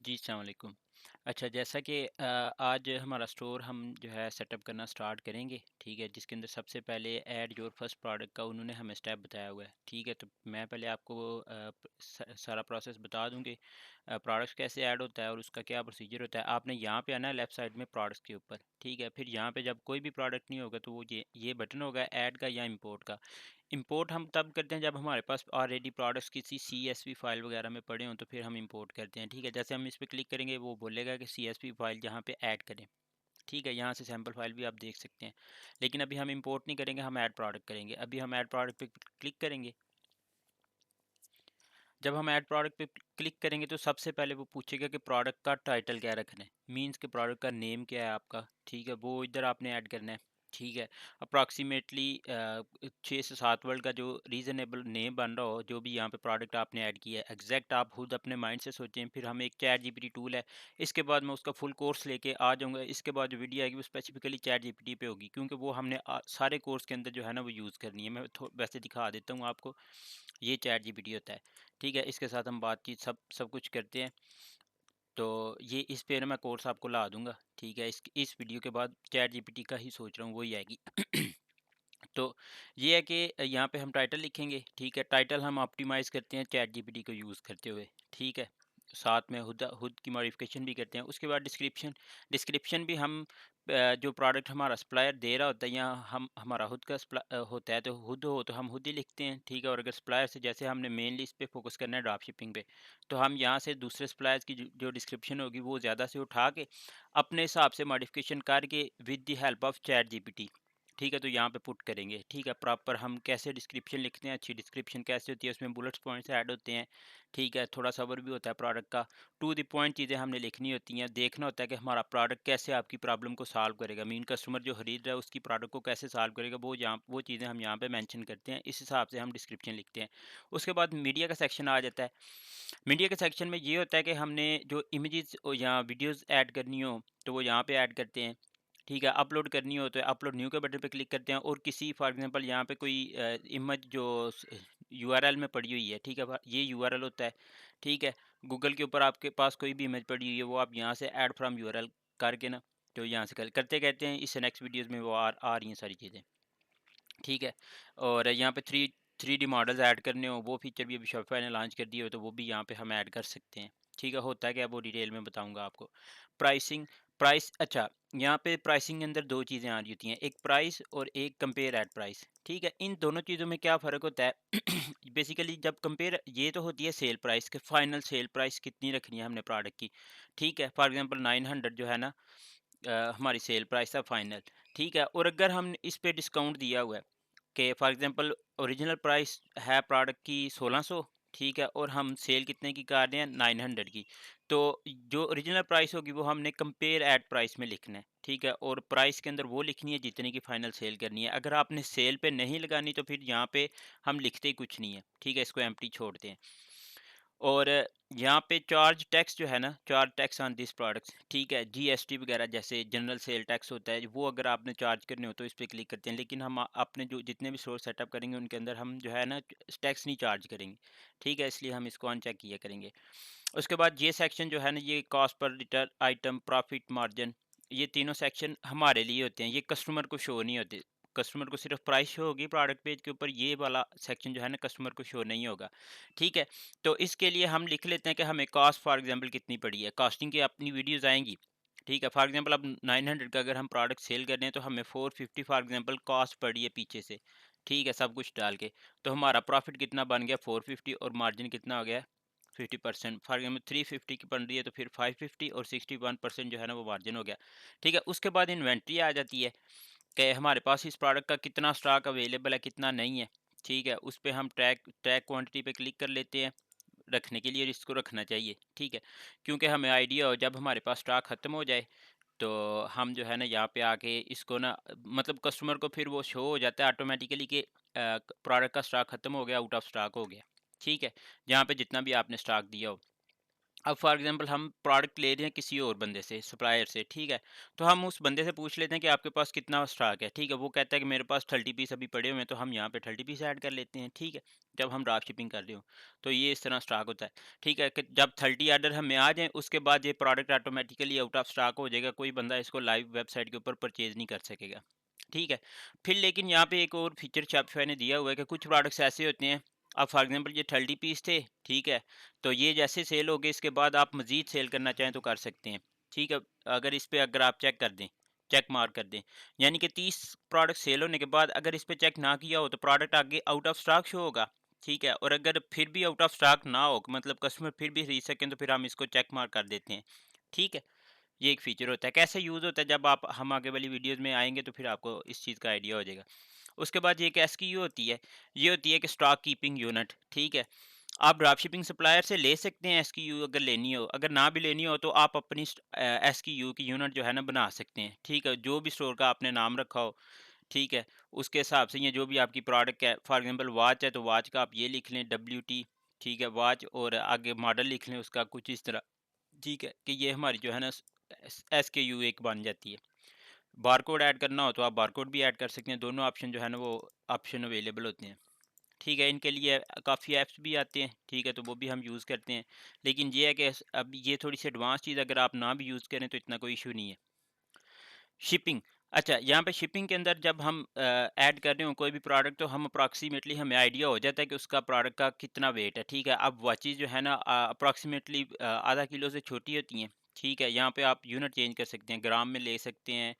जी, अस्सलाम वालेकुम। अच्छा, जैसा कि आज हमारा स्टोर हम जो है सेटअप करना स्टार्ट करेंगे, ठीक है? जिसके अंदर सबसे पहले ऐड योर फर्स्ट प्रोडक्ट का उन्होंने हमें स्टेप बताया हुआ है, ठीक है? तो मैं पहले आपको सारा प्रोसेस बता दूँ कि प्रोडक्ट्स कैसे ऐड होता है और उसका क्या प्रोसीजर होता है। आपने यहाँ पे आना है लेफ़्ट साइड में प्रोडक्ट्स के ऊपर, ठीक है? फिर यहाँ पे जब कोई भी प्रोडक्ट नहीं होगा तो वो ये बटन होगा ऐड का या इम्पोर्ट का। इंपोर्ट हम तब करते हैं जब हमारे पास ऑलरेडी प्रोडक्ट्स किसी सीएसवी फाइल वगैरह में पड़े हों तो फिर हम इंपोर्ट करते हैं, ठीक है? जैसे हम इस पे क्लिक करेंगे वो बोलेगा कि सीएसवी फाइल यहाँ पे ऐड करें, ठीक है? यहाँ से सैंपल फाइल भी आप देख सकते हैं। लेकिन अभी हम इंपोर्ट नहीं करेंगे, हम ऐड प्रोडक्ट करेंगे। अभी हम ऐड प्रोडक्ट पे क्लिक करेंगे। जब हम ऐड प्रोडक्ट पे क्लिक करेंगे तो सबसे पहले वो पूछेगा कि प्रोडक्ट का टाइटल क्या रखना है, मीन्स के प्रोडक्ट का नेम क्या है आपका, ठीक है? वो इधर आपने ऐड करना है, ठीक है? अप्रॉक्सीमेटली 6 से 7 वर्ड का जो रीज़नेबल नेम बन रहा हो, जो भी यहाँ पे प्रोडक्ट आपने ऐड किया है, एग्जैक्ट आप खुद अपने माइंड से सोचें। फिर हम एक चैट जीपीटी टूल है, इसके बाद मैं उसका फुल कोर्स लेके आ जाऊँगा। इसके बाद जो वीडियो आएगी वो स्पेसिफिकली चैट जीपीटी पे होगी, क्योंकि वो हमने सारे कोर्स के अंदर जो है ना वो यूज़ करनी है। मैं वैसे दिखा देता हूँ आपको, ये चैट जीपीटी होता है, ठीक है? इसके साथ हम बातचीत सब सब कुछ करते हैं। तो ये इस पे ना मैं कोर्स आपको ला दूँगा, ठीक है? इस वीडियो के बाद चैट जीपीटी का ही सोच रहा हूँ वही आएगी। तो ये है कि यहाँ पे हम टाइटल लिखेंगे, ठीक है? टाइटल हम ऑप्टिमाइज़ करते हैं चैट जीपीटी को यूज़ करते हुए, ठीक है? साथ में खुद की मॉडिफ़िकेशन भी करते हैं। उसके बाद डिस्क्रिप्शन, डिस्क्रिप्शन भी हम जो प्रोडक्ट हमारा सप्लायर दे रहा होता है या हम हमारा खुद का होता है तो खुद हो तो हम खुद ही लिखते हैं, ठीक है? और अगर सप्लायर से, जैसे हमने मेनली इस पे फ़ोकस करना है ड्रॉप शिपिंग पे, तो हम यहाँ से दूसरे सप्लायर्स की जो डिस्क्रिप्शन होगी वो ज़्यादा से उठा के अपने हिसाब से मॉडिफ़िकेशन करके with the help of chat GPT, ठीक है? तो यहाँ पे पुट करेंगे, ठीक है? प्रॉपर हम कैसे डिस्क्रिप्शन लिखते हैं, अच्छी डिस्क्रिप्शन कैसे होती है, उसमें बुलेट्स पॉइंट्स ऐड होते हैं, ठीक है? थोड़ा सा ओवरव्यू होता है प्रोडक्ट का, टू द पॉइंट चीज़ें हमने लिखनी होती हैं, देखना होता है कि हमारा प्रोडक्ट कैसे आपकी प्रॉब्लम को सॉल्व करेगा, मीन कस्टमर जो खरीद रहा है उसकी प्रोडक्ट को कैसे सॉल्व करेगा, वो चीज़ें हम यहाँ पे मेंशन करते हैं, इस हिसाब से हम डिस्क्रिप्शन लिखते हैं। उसके बाद मीडिया का सेक्शन आ जाता है। मीडिया के सेक्शन में ये होता है कि हमने जो इमेजेस या वीडियोज़ ऐड करनी हो, तो वो यहाँ पे ऐड करते हैं। ठीक है, अपलोड करनी हो तो अपलोड न्यू के बटन पे क्लिक करते हैं, और किसी फॉर एग्जांपल यहाँ पे कोई इमेज जो यूआरएल में पड़ी हुई है, ठीक है, ये यूआरएल होता है, ठीक है। गूगल के ऊपर आपके पास कोई भी इमेज पड़ी हुई है, वो आप यहाँ से ऐड फ्रॉम यूआरएल करके ना, तो यहाँ से करते कहते हैं, इससे नेक्स्ट वीडियोज़ में वो आ रही हैं सारी चीज़ें, ठीक है। और यहाँ पे थ्री डी मॉडल्स ऐड करने हो, वो फीचर भी अभी शॉपिफाई ने लॉन्च कर दिए हो, तो वो भी यहाँ पे हम ऐड कर सकते हैं, ठीक है। होता है क्या, वो डिटेल में बताऊंगा आपको। प्राइसिंग, प्राइस, अच्छा, यहाँ पे प्राइसिंग के अंदर दो चीज़ें आ रही होती हैं, एक प्राइस और एक कंपेयर एट प्राइस, ठीक है। इन दोनों चीज़ों में क्या फ़र्क होता है? बेसिकली जब कंपेयर, ये तो होती है सेल प्राइस के, फाइनल सेल प्राइस कितनी रखनी है हमने प्रोडक्ट की, ठीक है। फॉर एग्जांपल 900 जो है ना, हमारी सेल प्राइस है फाइनल, ठीक है। और अगर हम इस पे डिस्काउंट दिया हुआ है कि फॉर एग्जांपल ओरिजिनल प्राइस है प्रोडक्ट की 1600, ठीक है, और हम सेल कितने की कर रहे हैं, 900 की, तो जो ओरिजिनल प्राइस होगी वो हमने कंपेयर एट प्राइस में लिखना है, ठीक है। और प्राइस के अंदर वो लिखनी है जितने की फाइनल सेल करनी है। अगर आपने सेल पे नहीं लगानी तो फिर यहाँ पे हम लिखते ही कुछ नहीं है, ठीक है, इसको एम्प्टी छोड़ते हैं। और यहाँ पे चार्ज टैक्स जो है ना, charge tax on this products, ठीक है, जीएसटी वगैरह जैसे जनरल सेल टैक्स होता है, वो अगर आपने चार्ज करने हो तो इस पे क्लिक करते हैं। लेकिन हम अपने जो जितने भी स्टोर सेटअप करेंगे उनके अंदर हम जो है ना टैक्स नहीं चार्ज करेंगे, ठीक है, इसलिए हम इसको अनचेक किया करेंगे। उसके बाद ये सेक्शन जो है ना, ये cost per return item, profit margin, ये तीनों सेक्शन हमारे लिए होते हैं, ये कस्टमर को शो नहीं होते। कस्टमर को सिर्फ प्राइस शो होगी प्रोडक्ट पेज के ऊपर, ये वाला सेक्शन जो है ना कस्टमर को शो नहीं होगा, ठीक है। तो इसके लिए हम लिख लेते हैं कि हमें कॉस्ट फॉर एग्जांपल कितनी पड़ी है, कॉस्टिंग की अपनी वीडियोस आएंगी, ठीक है। फॉर एग्जांपल अब 900 का अगर हम प्रोडक्ट सेल कर रहे हैं तो हमें 450 फॉर एग्जांपल कॉस्ट पड़ी है पीछे से, ठीक है, सब कुछ डाल के। तो हमारा प्रॉफिट कितना बन गया, 450, और मार्जिन कितना हो गया, 50%। फॉर एग्जाम्पल 350 की बन रही है तो फिर 550 और 61% जो है ना वो मार्जिन हो गया, ठीक है। उसके बाद इन्वेंट्री आ जाती है कि हमारे पास इस प्रोडक्ट का कितना स्टॉक अवेलेबल है, कितना नहीं है, ठीक है। उस पे हम ट्रैक ट्रैक क्वांटिटी पे क्लिक कर लेते हैं, रखने के लिए इसको रखना चाहिए, ठीक है, क्योंकि हमें आइडिया हो जब हमारे पास स्टॉक ख़त्म हो जाए तो हम जो है ना यहाँ पे आके इसको ना, मतलब कस्टमर को फिर वो शो हो जाता है ऑटोमेटिकली कि प्रोडक्ट का स्टॉक ख़त्म हो गया, आउट ऑफ स्टॉक हो गया, ठीक है, जहाँ पे जितना भी आपने स्टॉक दिया हो। अब फॉर एग्जांपल हम प्रोडक्ट ले रहे हैं किसी और बंदे से, सप्लायर से, ठीक है। तो हम उस बंदे से पूछ लेते हैं कि आपके पास कितना स्टॉक है, ठीक है। वो कहता है कि मेरे पास 30 पीस अभी पड़े हुए हैं, तो हम यहाँ पे 30 पीस ऐड कर लेते हैं, ठीक है। जब हम ड्रॉप शिपिंग कर रहे हो तो ये इस तरह स्टॉक होता है, ठीक है। कि जब 30 आर्डर हमें आ जाए उसके बाद ये product automatically out of stock हो जाएगा, कोई बंदा इसको लाइव वेबसाइट के ऊपर परचेज नहीं कर सकेगा, ठीक है। फिर लेकिन यहाँ पे एक और फीचर शॉपिफाई ने दिया हुआ है कि कुछ प्रोडक्ट्स ऐसे होते हैं, अब फॉर एग्जांपल ये 30 पीस थे, ठीक है। तो ये जैसे सेल हो गए इसके बाद आप मज़ीद सेल करना चाहें तो कर सकते हैं, ठीक है। अगर इस पे अगर आप चेक कर दें, चेक मार्क कर दें, यानी कि 30 प्रोडक्ट सेल होने के बाद अगर इस पे चेक ना किया हो तो प्रोडक्ट आगे आउट ऑफ स्टॉक शो होगा, ठीक है। और अगर फिर भी आउट ऑफ स्टॉक ना हो, मतलब कस्टमर फिर भी खरीद सकें, तो फिर हम इसको चेक मार्क कर देते हैं, ठीक है। ये एक फ़ीचर होता है। कैसे यूज़ होता है, जब आप हम आगे वाली वीडियोज़ में आएँगे तो फिर आपको इस चीज़ का आइडिया हो जाएगा। उसके बाद ये एक एसक्यूयू होती है, ये होती है कि स्टॉक कीपिंग यूनिट, ठीक है। आप ड्रॉपशिपिंग सप्लायर से ले सकते हैं एसक्यूयू, अगर लेनी हो। अगर ना भी लेनी हो तो आप अपनी एसक्यूयू की यूनिट जो है ना बना सकते हैं, ठीक है। जो भी स्टोर का आपने नाम रखा हो, ठीक है, उसके हिसाब से, या जो भी आपकी प्रोडक्ट है, फॉर एग्जांपल वॉच है तो वॉच का आप ये लिख लें WT, ठीक है, वॉच, और आगे मॉडल लिख लें उसका कुछ इस तरह, ठीक है, कि ये हमारी जो है ना SKU एक बन जाती है। बारकोड ऐड करना हो तो आप बारकोड भी ऐड कर सकते हैं, दोनों ऑप्शन जो है ना वो ऑप्शन अवेलेबल होते हैं, ठीक है। इनके लिए काफ़ी ऐप्स भी आते हैं, ठीक है, तो वो भी हम यूज़ करते हैं। लेकिन ये है कि अब ये थोड़ी सी एडवांस चीज़, अगर आप ना भी यूज़ करें तो इतना कोई इशू नहीं है। शिपिंग, अच्छा, यहाँ पे शिपिंग के अंदर जब हम ऐड कर रहे हो कोई भी प्रोडक्ट, तो हम अप्रॉक्सीमेटली हमें आइडिया हो जाता है कि उसका प्रोडक्ट का कितना वेट है, ठीक है। अब वॉचेज़ जो है ना अप्रॉक्सीमेटली आधा किलो से छोटी होती हैं, ठीक है। यहाँ पे आप यूनिट चेंज कर सकते हैं, ग्राम में ले सकते हैं,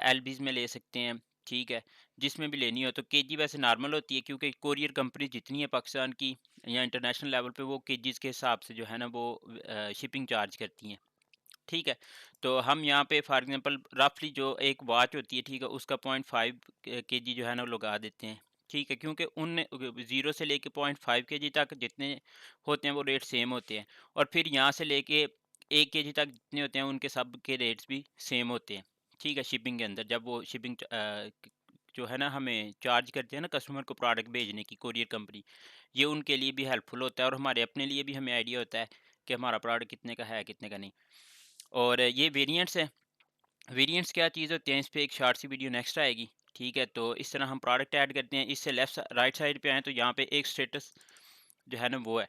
एलबीज़ में ले सकते हैं, ठीक है। जिसमें भी लेनी हो तो केजी वैसे नॉर्मल होती है, क्योंकि कोरियर कंपनी जितनी है पाकिस्तान की या इंटरनेशनल लेवल पे, वो केजीज़ के हिसाब से जो है ना वो शिपिंग चार्ज करती हैं, ठीक है। तो हम यहाँ पे फॉर एग्जांपल रफली जो एक वॉच होती है, ठीक है, उसका 0.5 केजी जो है ना वो लगा देते हैं, ठीक है। क्योंकि उन 0 से लेके 0.5 केजी तक जितने होते हैं वो रेट सेम होते हैं, और फिर यहाँ से लेके 1 केजी तक जितने होते हैं उनके सब के रेट्स भी सेम होते हैं, ठीक है। शिपिंग के अंदर जब वो शिपिंग जो है ना हमें चार्ज करते हैं ना कस्टमर को प्रोडक्ट भेजने की कोरियर कंपनी, ये उनके लिए भी हेल्पफुल होता है, और हमारे अपने लिए भी हमें आइडिया होता है कि हमारा प्रोडक्ट कितने का है कितने का नहीं। और ये वेरिएंट्स हैं। वेरिएंट्स क्या चीज़ होती हैं, इस पे एक शॉर्ट सी वीडियो नेक्स्ट आएगी, ठीक है। तो इस तरह हम प्रोडक्ट ऐड करते हैं। इससे राइट साइड पे आएँ तो यहाँ पे एक स्टेटस जो है ना वो है।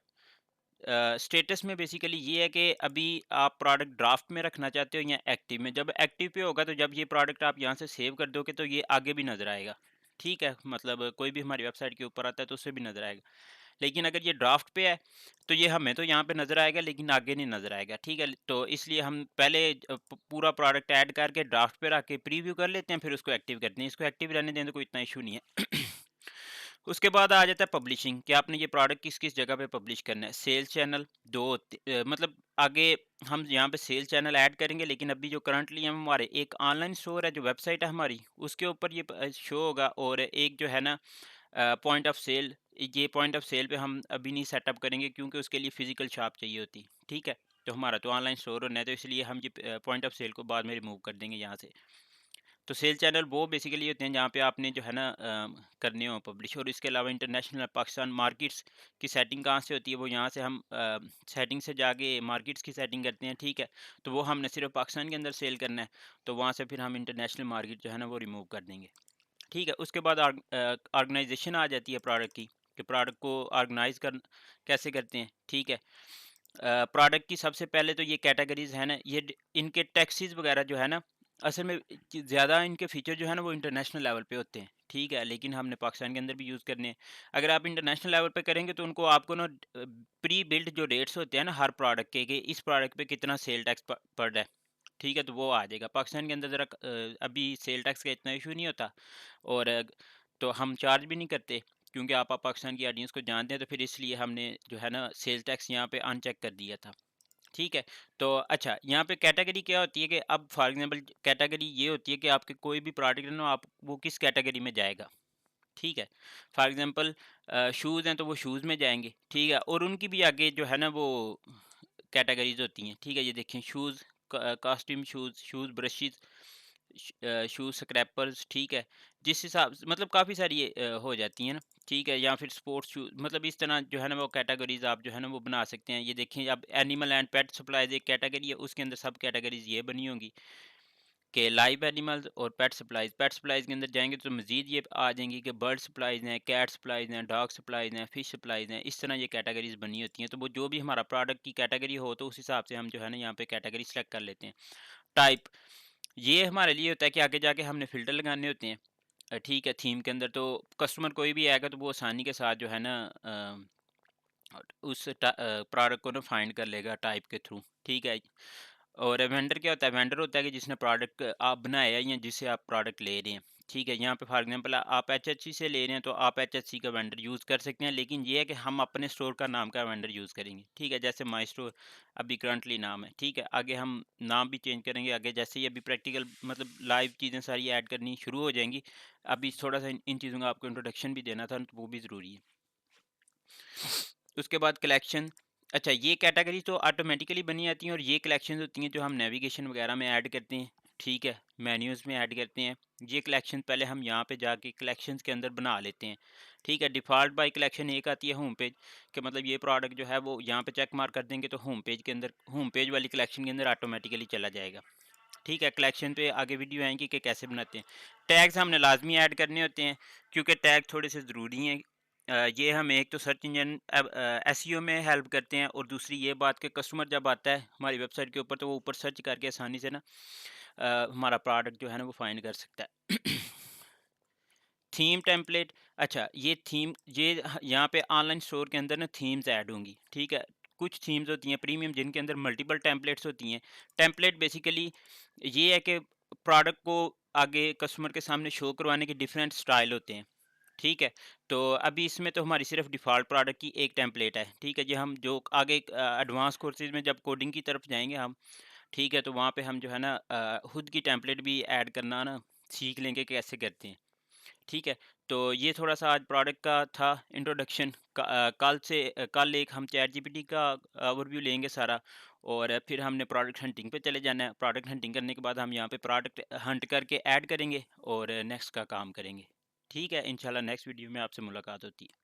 स्टेटस में बेसिकली ये है कि अभी आप प्रोडक्ट ड्राफ्ट में रखना चाहते हो या एक्टिव में। जब एक्टिव पे होगा तो जब ये प्रोडक्ट आप यहाँ से सेव कर दोगे तो ये आगे भी नज़र आएगा, ठीक है। मतलब कोई भी हमारी वेबसाइट के ऊपर आता है तो उससे भी नज़र आएगा। लेकिन अगर ये ड्राफ्ट पे है तो ये हमें तो यहाँ पे नज़र आएगा लेकिन आगे नहीं नज़र आएगा, ठीक है। तो इसलिए हम पहले पूरा प्रोडक्ट ऐड करके ड्राफ्ट पे रख के प्रीव्यू कर लेते हैं, फिर उसको एक्टिव करते हैं। इसको एक्टिव रहने दें तो कोई इतना इशू नहीं है। उसके बाद आ जाता है पब्लिशिंग, कि आपने ये प्रोडक्ट किस किस जगह पे पब्लिश करना है। सेल्स चैनल मतलब आगे हम यहाँ पे सेल्स चैनल ऐड करेंगे, लेकिन अभी जो करंटली हम हमारे एक ऑनलाइन स्टोर है, जो वेबसाइट है हमारी, उसके ऊपर ये शो होगा। और एक जो है ना पॉइंट ऑफ सेल, ये पॉइंट ऑफ सेल पे हम अभी नहीं सेटअप करेंगे, क्योंकि उसके लिए फिजिकल शॉप चाहिए होती, ठीक है। तो हमारा तो ऑनलाइन स्टोर होना है, तो इसलिए हम ये पॉइंट ऑफ सेल को बाद में रिमूव कर देंगे यहाँ से। तो सेल चैनल वो बेसिकली होते हैं जहाँ पे आपने जो है ना करने हो पब्लिश। और इसके अलावा इंटरनेशनल पाकिस्तान मार्केट्स की सेटिंग कहाँ से होती है, वो यहाँ से हम सेटिंग से जाके मार्केट्स की सेटिंग करते हैं, ठीक है। तो वो हमने सिर्फ पाकिस्तान के अंदर सेल करना है, तो वहाँ से फिर हम इंटरनेशनल मार्केट जो है ना वो रिमूव कर देंगे, ठीक है। उसके बाद ऑर्गेनाइजेशन आ जाती है प्रोडक्ट की, कि प्रोडक्ट को ऑर्गेनाइज कर कैसे करते हैं, ठीक है। प्रोडक्ट की सबसे पहले तो ये कैटेगरीज है ना, इनके टैक्सीज वगैरह जो है ना, असल में ज़्यादा इनके फीचर जो है ना वो इंटरनेशनल लेवल पे होते हैं, ठीक है। लेकिन हमने पाकिस्तान के अंदर भी यूज़ करने हैं। अगर आप इंटरनेशनल लेवल पे करेंगे तो उनको आपको ना प्री बिल्ड जो रेट्स होते हैं ना हर प्रोडक्ट के, कि इस प्रोडक्ट पे कितना सेल टैक्स पड़ रहा है, ठीक है, तो वो आ जाएगा। पाकिस्तान के अंदर ज़रा अभी सेल टैक्स का इतना इशू नहीं होता, और तो हम चार्ज भी नहीं करते, क्योंकि आप पाकिस्तान की ऑडियंस को जानते हैं, तो फिर इसलिए हमने जो है ना सेल टैक्स यहाँ पे अनचेक कर दिया था, ठीक है। तो अच्छा, यहाँ पे कैटेगरी क्या होती है, कि अब फॉर एग्जांपल कैटेगरी ये होती है कि आपके कोई भी प्रोडक्ट है ना, आप वो किस कैटेगरी में जाएगा, ठीक है। फॉर एग्जांपल शूज़ हैं तो वो शूज़ में जाएंगे, ठीक है। और उनकी भी आगे जो है ना वो कैटेगरीज होती हैं, ठीक है। ये देखें, shoes, costume shoes, shoes brushes, shoe scrapers, ठीक है। जिस हिसाब से मतलब काफ़ी सारी ये हो जाती हैं ना, ठीक है। या फिर स्पोर्ट्स शू, मतलब इस तरह जो है ना वो कैटेगरीज़ आप जो है ना वो बना सकते हैं। ये देखें, अब एनिमल एंड पेट सप्लाईज़ एक कैटेगरी है, उसके अंदर सब कैटेगरीज़ ये बनी होंगी कि लाइव एनिमल्स और पेट सप्लाईज़। पेट सप्लाईज़ के अंदर जाएँगे तो मज़ीद ये आ जाएँगी कि बर्ड सप्लाईज़ हैं, कैट सप्लाईज़ हैं, डॉग सप्लाईज़ हैं, फिश सप्लाईज़ हैं। इस तरह ये कैटेगरीज़ बनी होती हैं। तो वो जो भी हमारा प्रोडक्ट की कैटेगरी हो, तो उस हिसाब से हम जो है ना यहाँ पे कैटेगरी सेलेक्ट कर लेते हैं। टाइप, ये हमारे लिए होता है कि आगे जाके हमने फ़िल्टर लगाने होते हैं। ठीक है, थीम के अंदर तो कस्टमर कोई भी आएगा तो वो आसानी के साथ जो है ना उस प्रोडक्ट को ना फाइंड कर लेगा टाइप के थ्रू, ठीक है। और वेंडर क्या होता है? वेंडर होता है कि जिसने प्रोडक्ट आप बनाया या जिससे आप प्रोडक्ट ले रहे हैं, ठीक है। यहाँ पे फॉर एग्जांपल आप एचएचसी से ले रहे हैं तो आप एचएचसी का वेंडर यूज़ कर सकते हैं, लेकिन ये है कि हम अपने स्टोर का नाम का वेंडर यूज़ करेंगे, ठीक है। जैसे माई स्टोर अभी करंटली नाम है, ठीक है। आगे हम नाम भी चेंज करेंगे, आगे जैसे ही अभी प्रैक्टिकल मतलब लाइव चीज़ें सारी ऐड करनी शुरू हो जाएंगी। अभी थोड़ा सा इन चीज़ों का आपको इंट्रोडक्शन भी देना था, तो वो भी ज़रूरी है। उसके बाद कलेक्शन, अच्छा ये कैटेगरी तो ऑटोमेटिकली बनी आती हैं, और ये कलेक्शंस होती हैं जो हम नेविगेशन वगैरह में ऐड करते हैं, ठीक है। मेन्यूज़ में ऐड करते हैं। ये कलेक्शन पहले हम यहाँ पे जाके कलेक्शंस के अंदर बना लेते हैं, ठीक है। डिफ़ॉल्ट बाय कलेक्शन एक आती है होम पेज, कि मतलब ये प्रोडक्ट जो है वो यहाँ पे चेक मार्क कर देंगे तो होम पेज के अंदर, होम पेज वाली कलेक्शन के अंदर ऑटोमेटिकली चला जाएगा, ठीक है। कलेक्शन पे आगे वीडियो आएंगी कि कैसे बनाते हैं। टैग्स हमने लाजमी ऐड करने होते हैं, क्योंकि टैग थोड़े से ज़रूरी हैं। ये हमें एक तो सर्च इंजन एसईओ में हेल्प करते हैं, और दूसरी ये बात कि कस्टमर जब आता है हमारी वेबसाइट के ऊपर तो वो ऊपर सर्च करके आसानी से ना हमारा प्रोडक्ट जो है ना वो फाइंड कर सकता है। थीम टेम्पलेट, अच्छा ये थीम, ये यहाँ पे ऑनलाइन स्टोर के अंदर ना थीम्स ऐड होंगी, ठीक है। कुछ थीम्स होती हैं प्रीमियम जिनके अंदर मल्टीपल टेम्पलेट्स होती हैं। टेम्पलेट बेसिकली ये है कि प्रोडक्ट को आगे कस्टमर के सामने शो करवाने के डिफरेंट स्टाइल होते हैं, ठीक है। तो अभी इसमें तो हमारी सिर्फ डिफ़ॉल्ट प्रोडक्ट की एक टेम्पलेट है, ठीक है। ये हम जो आगे एडवांस कोर्सेज़ में जब कोडिंग की तरफ जाएँगे हम, ठीक है, तो वहाँ पे हम जो है ना खुद की टेम्पलेट भी ऐड करना ना सीख लेंगे कि कैसे करते हैं, ठीक है। तो ये थोड़ा-सा आज प्रोडक्ट का था इंट्रोडक्शन। कल एक हम चैट जीपीटी का ओवरव्यू लेंगे सारा, और फिर हमने प्रोडक्ट हंटिंग पे चले जाना है। प्रोडक्ट हंटिंग करने के बाद हम यहाँ पे प्रोडक्ट हंट करके ऐड करेंगे और नेक्स्ट का काम करेंगे। ठीक है, इंशाल्लाह नेक्स्ट वीडियो में आपसे मुलाकात होती है।